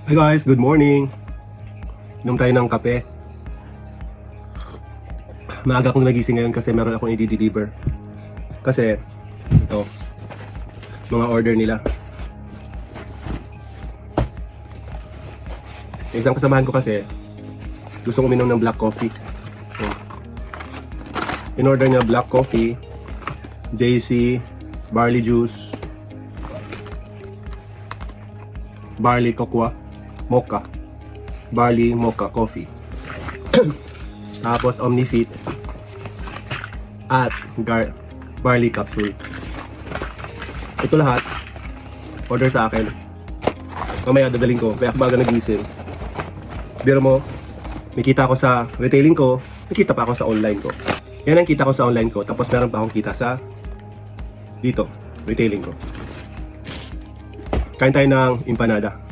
Hi guys, good morning. Inom tayo ng kape. Maaga akong nagising ngayon kasi meron akong i-deliver. Kasi ito, mga order nila. Yung isang kasamahan ko kasi gustong uminom ng black coffee. So, in-order niya black coffee, JC, barley juice, barley cocoa, mocha, barley mocha coffee. Tapos Omnifit at barley capsule. Ito lahat order sa akin. Mamaya dadaling ko, kaya baga nagising. Biro mo, may kita ko sa retailing ko, may kita pa ako sa online ko. Yan ang kita ko sa online ko, tapos meron pa akong kita sa dito, retailing ko. Kain tayo ng empanada.